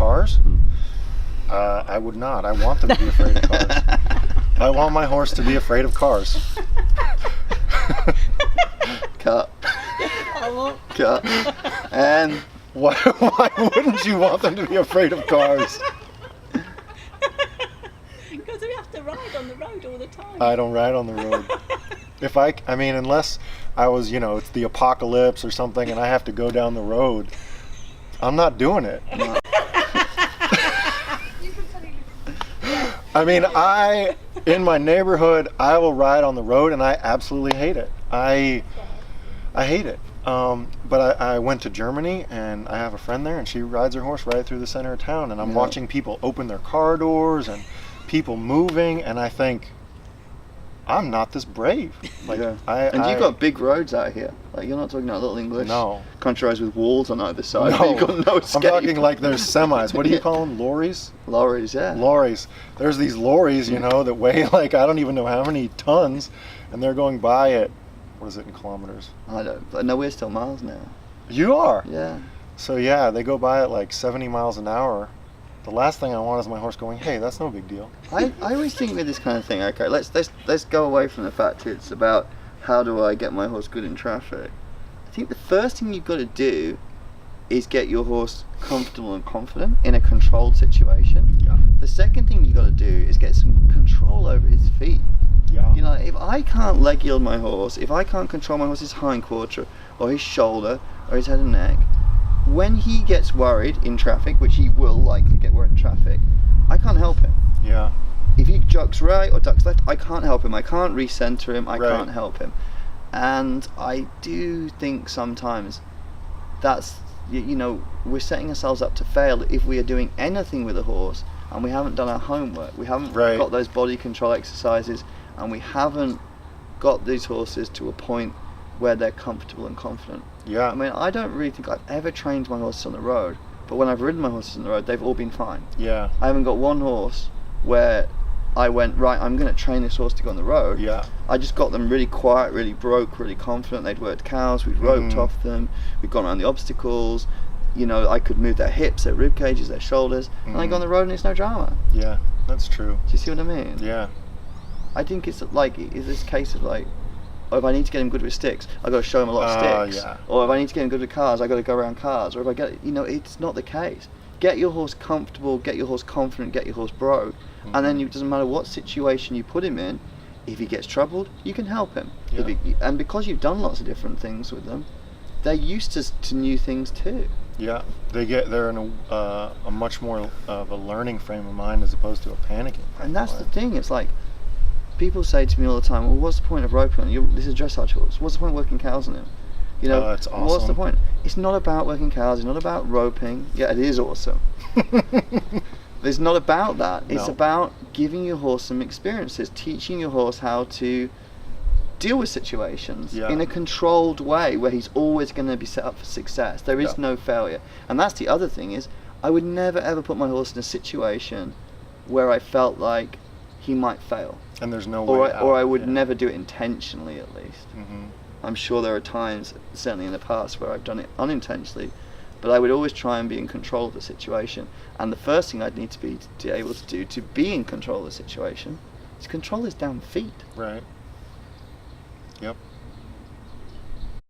cars? I would not. I want them to be afraid of cars. I want my horse to be afraid of cars. Cut. Cut. And why wouldn't you want them to be afraid of cars? Because we have to ride on the road all the time. I don't ride on the road. I mean, unless I was, it's the apocalypse or something and I have to go down the road, I'm not doing it. no. I mean, in my neighborhood, I will ride on the road and I absolutely hate it. I hate it. But I went to Germany and I have a friend there and she rides her horse right through the center of town and I'm watching people open their car doors and people moving and I think, I'm not this brave. Like, and you've got big roads out here. Like, you're not talking about little English country roads with walls on either side. No. You've got no escape. I'm talking like there's semis. What do you call them? Lorries? Lorries, yeah. Lorries. There's these lorries, that weigh like, I don't even know how many tons, and they're going by at, what is it in kilometers? I don't. No, we're still miles now. You are? Yeah. So yeah, they go by at like 70 miles an hour. The last thing I want is my horse going, hey, that's no big deal. I always think with this kind of thing, okay, let's go away from the fact it's about how do I get my horse good in traffic. I think the first thing you've got to do is get your horse comfortable and confident in a controlled situation. Yeah. The second thing you've got to do is get some control over his feet. Yeah. If I can't leg yield my horse, if I can't control my horse's hind quarter or his shoulder or his head and neck, when he gets worried in traffic, which he will likely get worried in traffic, I can't help him. Yeah. If he ducks right or ducks left, I can't help him. I can't recenter him. I can't help him. And I do think sometimes that's, we're setting ourselves up to fail if we are doing anything with a horse and we haven't done our homework. We haven't got those body control exercises and we haven't got these horses to a point where they're comfortable and confident. Yeah. I mean, I don't really think I've ever trained my horses on the road, but when I've ridden my horses on the road, they've all been fine. Yeah. I haven't got one horse where I went, right, I'm going to train this horse to go on the road. Yeah. I just got them really quiet, really broke, really confident. They'd worked cows, we'd roped off them, we'd gone around the obstacles. I could move their hips, their rib cages, their shoulders, and I go on the road and it's no drama. Yeah, that's true. Do you see what I mean? Yeah. I think it's this case of like, if I need to get him good with sticks, I've got to show him a lot of sticks. Yeah. Or if I need to get him good with cars, I've got to go around cars. Or if I get, it's not the case. Get your horse comfortable, get your horse confident, get your horse broke, and then it doesn't matter what situation you put him in, if he gets troubled, you can help him. Yeah. And because you've done lots of different things with them, they're used to new things too. Yeah, they're in a much more of a learning frame of mind as opposed to a panicking frame And that's of the mind. thing, it's like, people say to me all the time, well, what's the point of roping him? This is a dressage horse. What's the point of working cows on him? That's awesome. What's the point? It's not about working cows. It's not about roping. Yeah, it is awesome. It's not about that. It's about giving your horse some experiences, teaching your horse how to deal with situations in a controlled way where he's always going to be set up for success. There is no failure. And that's the other thing is, I would never ever put my horse in a situation where I felt like he might fail. And there's no way out. Or I would never do it intentionally, at least. Mm-hmm. I'm sure there are times, certainly in the past, where I've done it unintentionally, but I would always try and be in control of the situation. And the first thing I'd need to be able to do to be in control of the situation is control his damn feet. Right. Yep.